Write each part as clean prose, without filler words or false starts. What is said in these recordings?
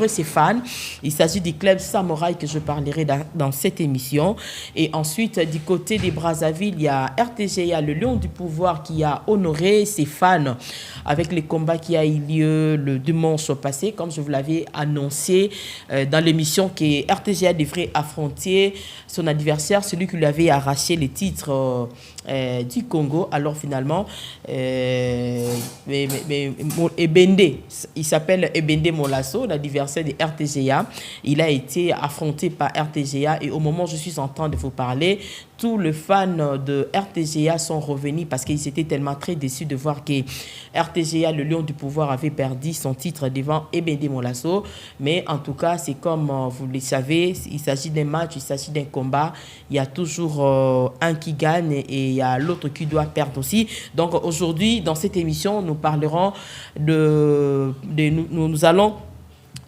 honorer ses fans. Il s'agit du club Samouraï que je parlerai dans cette émission. Et ensuite, du côté des Brazzaville, il y a RTGA, le Lion du Pouvoir, qui a honoré ses fans avec les combats qui a eu lieu le dimanche passé, comme je vous l'avais annoncé dans l'émission que RTGA devrait affronter son adversaire, celui qui lui avait arraché les titres du Congo. Alors finalement, Ebende, il s'appelle Ebende Molasso, l'adversaire de RTGA. Il a été affronté par RTGA et au moment où je suis en train de vous parler, tous les fans de RTGA sont revenus parce qu'ils étaient tellement très déçus de voir que RTGA, le Lion du Pouvoir, avait perdu son titre devant Ebende Molasso. Mais en tout cas, c'est comme vous le savez, il s'agit d'un match, il s'agit d'un combat. Il y a toujours un qui gagne et il y a l'autre qui doit perdre aussi. Donc aujourd'hui, dans cette émission, nous parlerons nous allons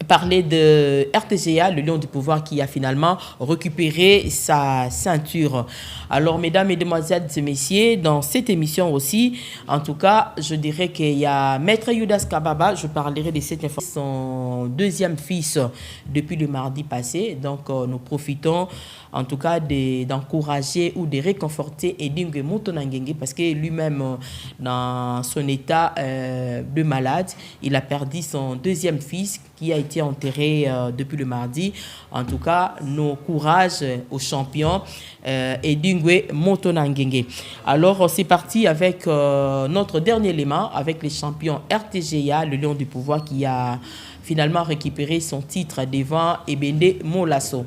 parler de RTGA, le Lion du Pouvoir, qui a finalement récupéré sa ceinture. Alors, mesdames, mesdemoiselles et messieurs, dans cette émission aussi, en tout cas, je dirais qu'il y a Maître Yudas Kababa, je parlerai de cette information, son deuxième fils depuis le mardi passé. Donc, nous profitons en tout cas d'encourager ou de réconforter Edingue Motonangenge parce que lui-même, dans son état de malade, il a perdu son deuxième fils qui a été enterré depuis le mardi. En tout cas, nos courages aux champions Edingue Motonangenge. Alors, c'est parti avec notre dernier élément, avec les champions RTGA, le Lion du Pouvoir, qui a finalement récupéré son titre devant Ebende Molasso.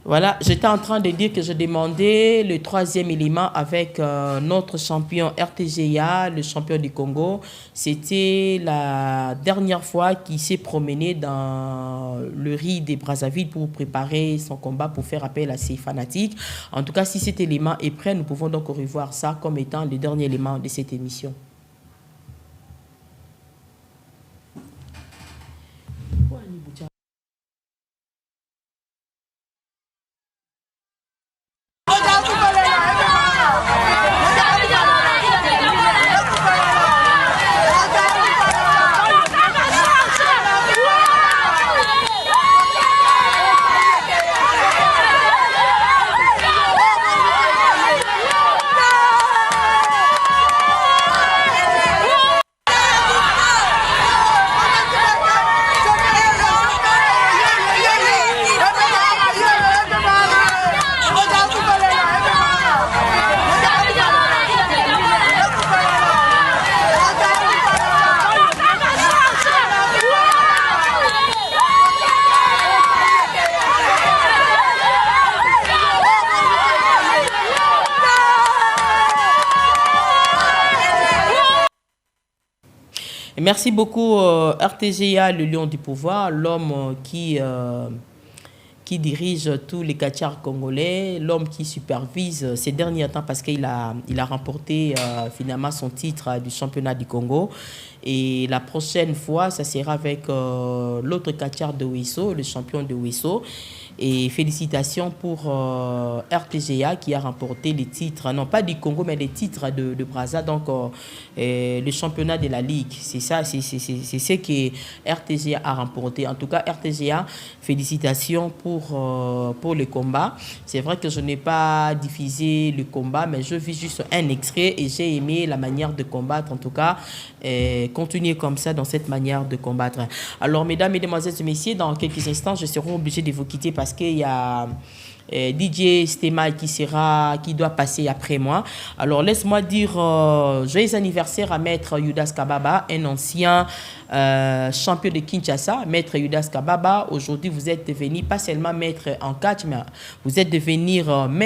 Voilà, j'étais en train de dire que je demandais le troisième élément avec notre champion RTGA, le champion du Congo. C'était la dernière fois qu'il s'est promené dans le riz des Brazzaville pour préparer son combat, pour faire appel à ses fanatiques. En tout cas, si cet élément est prêt, nous pouvons donc revoir ça comme étant le dernier élément de cette émission. Merci beaucoup RTGA, le Lion du Pouvoir, l'homme qui dirige tous les catcheurs congolais, l'homme qui supervise ces derniers temps parce qu'il a remporté finalement son titre du championnat du Congo. Et la prochaine fois, ça sera avec l'autre catcheur de Ouesso, le champion de Ouesso. Et félicitations pour RTGA qui a remporté les titres, non pas du Congo, mais les titres de Brazza, donc le championnat de la Ligue. C'est ça, c'est ce que RTGA a remporté. En tout cas, RTGA, félicitations pour le combat. C'est vrai que je n'ai pas diffusé le combat, mais je vis juste un extrait et j'ai aimé la manière de combattre. En tout cas, continuer comme ça dans cette manière de combattre. Alors, mesdames, mesdemoiselles et messieurs, dans quelques instants, je serai obligé de vous quitter parce qu'il y a DJ Stema qui doit passer après moi. Alors, laisse-moi dire joyeux anniversaire à Maître Yudas Kababa, un ancien champion de Kinshasa. Maître Yudas Kababa, aujourd'hui, vous êtes devenu pas seulement maître en catch, mais vous êtes devenu maître